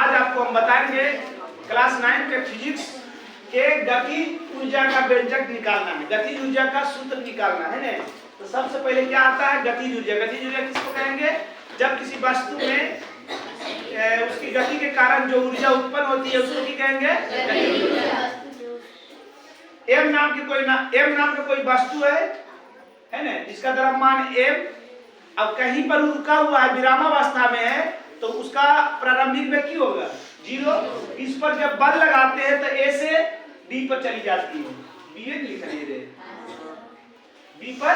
आज आपको हम बताएंगे क्लास 9 के फिजिक्स के गति ऊर्जा का व्यंजक निकालना है, गति ऊर्जा का सूत्र निकालना है ना। तो सबसे पहले क्या आता है गति ऊर्जा। गति ऊर्जा किसको कहेंगे? जब किसी वस्तु में उसकी गति के कारण जो ऊर्जा उत्पन्न होती है उसको क्या कहेंगे? गति ऊर्जा। m नाम का कोई वस्तु है ना, जिसका द्रव्यमान m अब कहीं पर रुका हुआ है, विरामावस्था में है, तो उसका प्रारंभिक वेग क्या होगा? 0। इस पर जब बल लगाते हैं तो a से b पर चली जाती है, b पर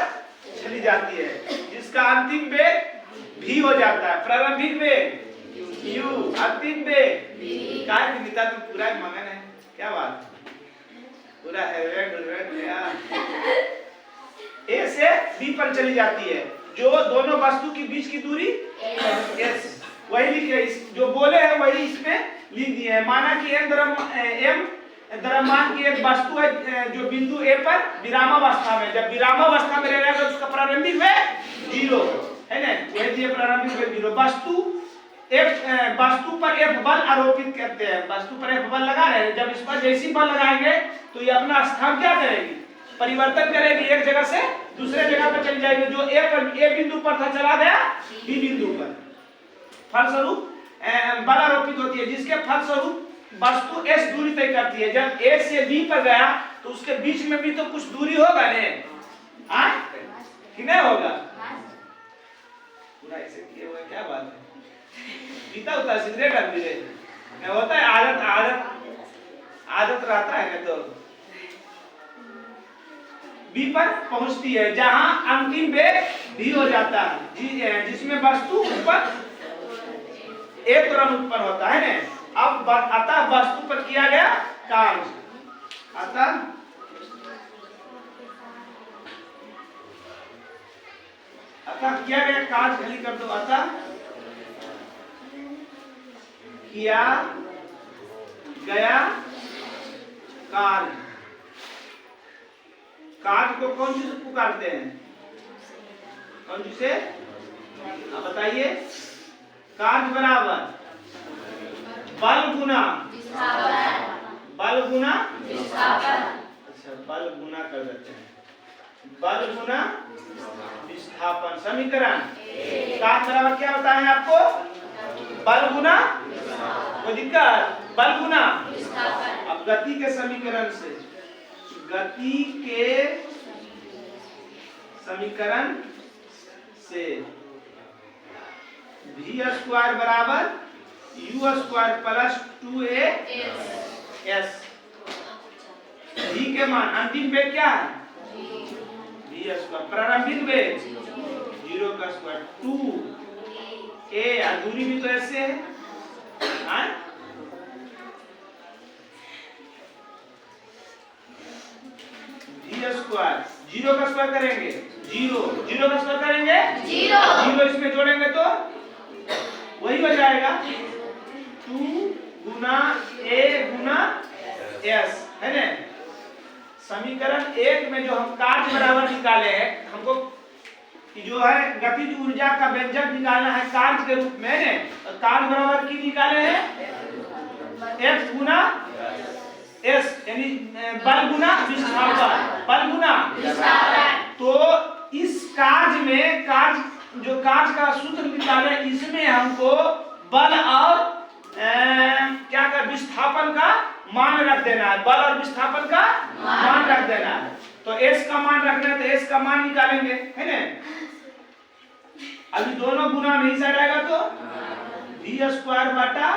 चली जाती है, जिसका अंतिम वेग v हो जाता है। प्रारंभिक वेग u, अंतिम वेग v। काय निता तो पूरा मगन है, क्या बात पूरा है a से b पर चली जाती है, जो दोनों वस्तु के बीच की दूरी s। वही लिखे, जो बोले हैं वही इसमें लिख दिए हैं। माना कि m द्रव्यमान की एक वस्तु है जो बिंदु a पर विरामावस्था में, जब विरामावस्था में रहेगा तो उसका प्रारंभिक वेग 0 है ना, वही दिए प्रारंभिक वेग 0। वस्तु पर F बल आरोपित करते हैं, वस्तु पर F बल लगा रहे हैं, जब इस पर जैसी बल लगाएंगे तो ये अपना स्थान क्या करेगी? परिवर्तन करेगी, एक जगह से दूसरे जगह पर चली जाएगी। जो A बिंदु पर था चला गया B बिंदु पर, फलस्वरूप बल आरोपित होती है, जिसके फलस्वरूप वस्तु s दूरी तय करती है। जब a से b पर गया तो उसके बीच में भी तो कुछ दूरी होगा ने, कि नहीं होगा? पूरा ऐसे किए हुए क्या बात है? पीता होता है सिगरेट आदमी नहीं होता है, आदत रहता है ना। तो b पर पहुंचती है जहां अंतिम वेग v हो जाता है, जिसमें वस्तु ऊपर एक त्वरण उत्पन्न होता है ना। अब अतः वस्तु पर किया गया कार्य, अतः किया गया कार्य खाली कर दो, अतः किया गया कार्य। कार्य को कौन सी से पुकारते हैं? कौन सी से? अब बताइए। कार्य बराबर बल गुना विस्थापन। अच्छा, बल गुना कर देते हैं, बल गुना विस्थापन। समीकरण कार्य बराबर क्या होता है आपको? बल गुना, कोई दिक्कत? बल गुना विस्थापन। अब गति के समीकरण से, गति के समीकरण से v² बराबर u² प्लस 2as। v के मान, अंतिम वेग क्या है? v²। प्रारंभिक वेग 0 का स्क्वायर 2a, दूरी भी तो ऐसे है, v²। 0 का स्क्वायर करेंगे 0 का स्क्वायर करेंगे 0 इसमें जोड़ेंगे तो वही हो जाएगा 2 गुना a गुना s, है ना। समीकरण 1 में जो हम कार्य बराबर निकाले हैं, हमको कि जो है गतिज ऊर्जा का व्यंजक निकालना है कार्य के रूप में ने, तो कार्य बराबर की निकाले हैं f गुना s, यानी बल गुना विस्थापन, बल गुना विस्थापन। तो इस कार्य में, जो कार्य का सूत्र निकाले, इसमें हमको बल और क्या का विस्थापन का मान रख देना है, बल और विस्थापन का मान रख देना है। तो s का मान रखना है तो s का मान निकालेंगे, है ना। अभी दोनों गुना में साइड आएगा तो v² बटा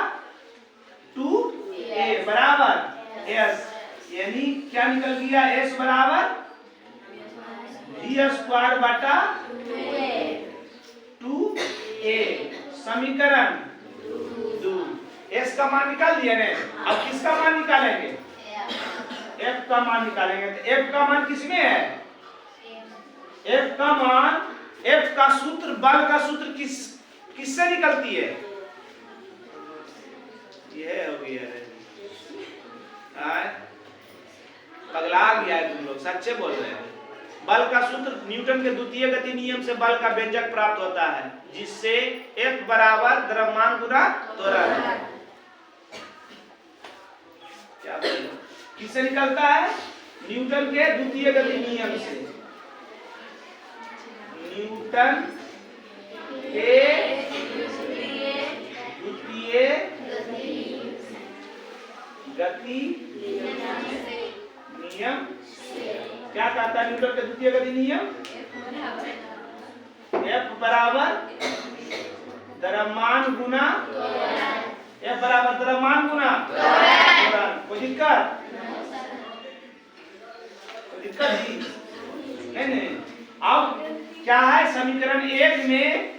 2a बराबर s, यानी क्या निकल गया? s बराबर v² बटा 2a। समीकरण 2, s का मान निकाल दिया ने। अब किसका मान निकालेंगे? f का मान निकालेंगे। तो f का मान किसमें है? f का मान, f का सूत्र, बल का सूत्र किससे निकलती है? ये हो गया है, पगला गया है तुम लोग, सच्चे बोल रहे हैं। बल का सूत्र न्यूटन के द्वितीय गति नियम से बल का व्यंजक प्राप्त होता है, जिससे F बराबर द्रव्यमान गुना त्वरण। क्या बोले, किससे निकलता है? न्यूटन के द्वितीय गति नियम से। न्यूटन के द्वितीय गति नियम। क्या कहता है न्यूटन के द्वितीय गति नियम? F बराबर द्रव्यमान गुना F बराबर द्रव्यमान गुना त्वरण। कोई दिक्कत? कोई दिक्कत जी? नहीं। अब क्या है, समीकरण 1 में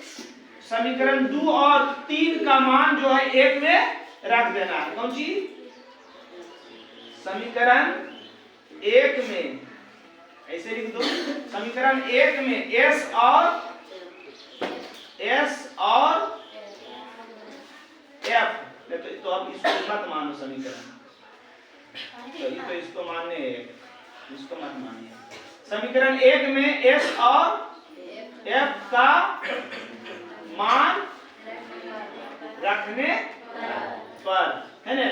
समीकरण 2 और 3 का मान जो है 1 में रख देना है। कौन सी? समीकरण 1 में ऐसे लिख दो, समीकरण 1 में S और F। तो अब इसको मत मानो समीकरण, तो इसको मानने, इसको मत मानिए। समीकरण 1 में S और F का मान रखने पर, है ना?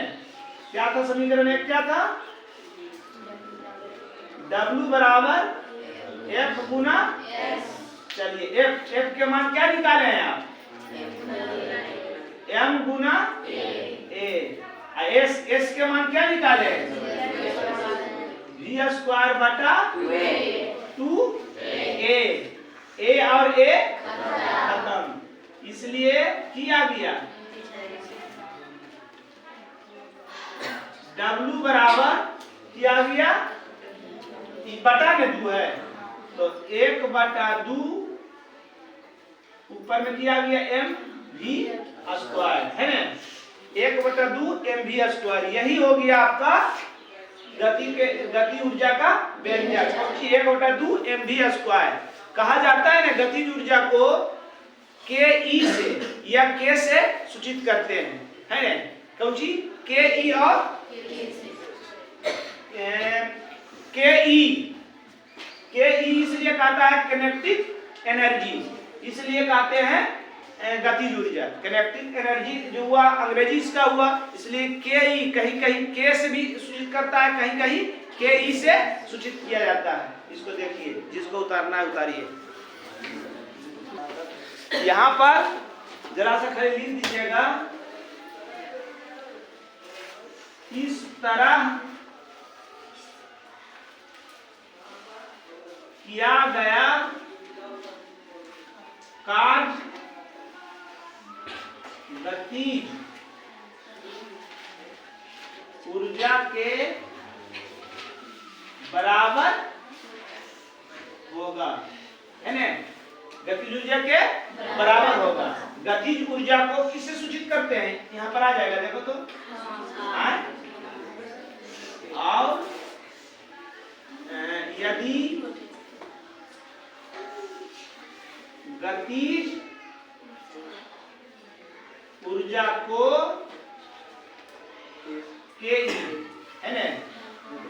क्या था समीकरण 1? क्या था? W बराबर F गुना, चलिए F के मान क्या निकाले हैं आप? M Guna A। S के मान क्या निकाले हैं? V स्क्वायर बटा 2A। A और A खत्म, इसलिए किया गया W बराबर किया गया, बटा में 2 है तो 1 बटा 2 ऊपर में किया गया mv स्क्वायर, है ना? 1 बटा 2 mv स्क्वायर। यही हो गया आपका गति ऊर्जा का व्यंजक। 1 बटा 2 mv स्क्वायर। कहा जाता है ना, गतिज ऊर्जा को ke से या k से सूचित करते हैं, है ना? कौन सी? ke और ke इसलिए कहता है किनेटिक एनर्जी, इसलिए कहते हैं गतिज ऊर्जा। किनेटिक एनर्जी जो हुआ अंग्रेजी इसका हुआ, इसलिए ke कहीं कहीं k से भी सूचित करता है, कहीं कहीं ke से सूचित किया जाता है। इसको देखिए, जिसको उतारना है उतारिए। यहाँ पर जरा सा खाली लिख दीजिएगा, इस तरह किया गया कार्य गतिज ऊर्जा के बराबर होगा, है ना? गतिज ऊर्जा के बराबर होगा। गतिज ऊर्जा को किससे सूचित करते हैं? यहाँ पर आ जाएगा, देखो तो। और यदि गतिज ऊर्जा को के, है ना?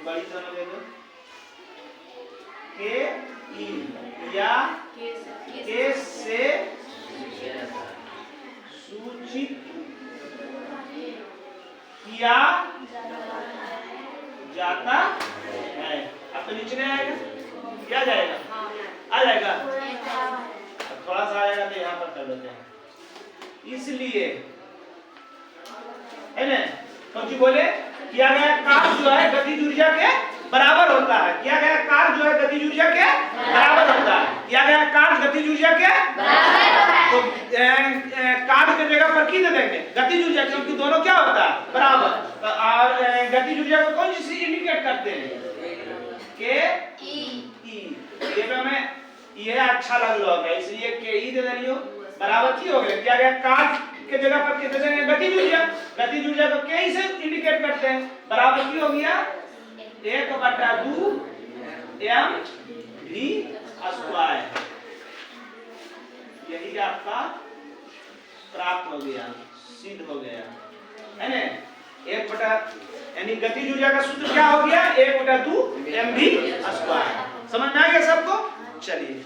बड़ी दोनों दे दो, के या के से सूचित किया जाता है। अब तो नीचे नहीं आएगा, क्या जाएगा? आ जाएगा, थोड़ा सा आएगा तो यहाँ पर कर देते हैं। इसलिए, है ना? क्योंकि बोले किया गया कार्य जो है गतिज ऊर्जा के बराबर होता है। किया गया कार्य जो है गतिज ऊर्जा के बराबर होता है। किया गया कार्य गतिज ऊर्जा के बराबर, तो कार्य की जगह पर की दे देंगे गतिज ऊर्जा, क्योंकि दोनों क्या होता है? बराबर। और गतिज ऊर्जा को कौन सी इंडिकेट करते हैं? के ई। ये में ये अच्छा लग रहा होगा, इसलिए के ई दे देनी हो, बराबर की हो गया। किया गया कार्य के जगह पर कितने देंगे? गतिज ऊर्जा। गतिज ऊर्जा को के ई से इंडिकेट करते हैं, बराबर की हो गया 1 बटा 2 mv स्क्वायर। यही आपका प्राप्त हो गया, सिद्ध हो गया, है ना? 1 बटा, यानी गतिज ऊर्जा का सूत्र क्या हो गया? 1 बटा 2 mv स्क्वायर। समझ में आ गया सबको? चलिए।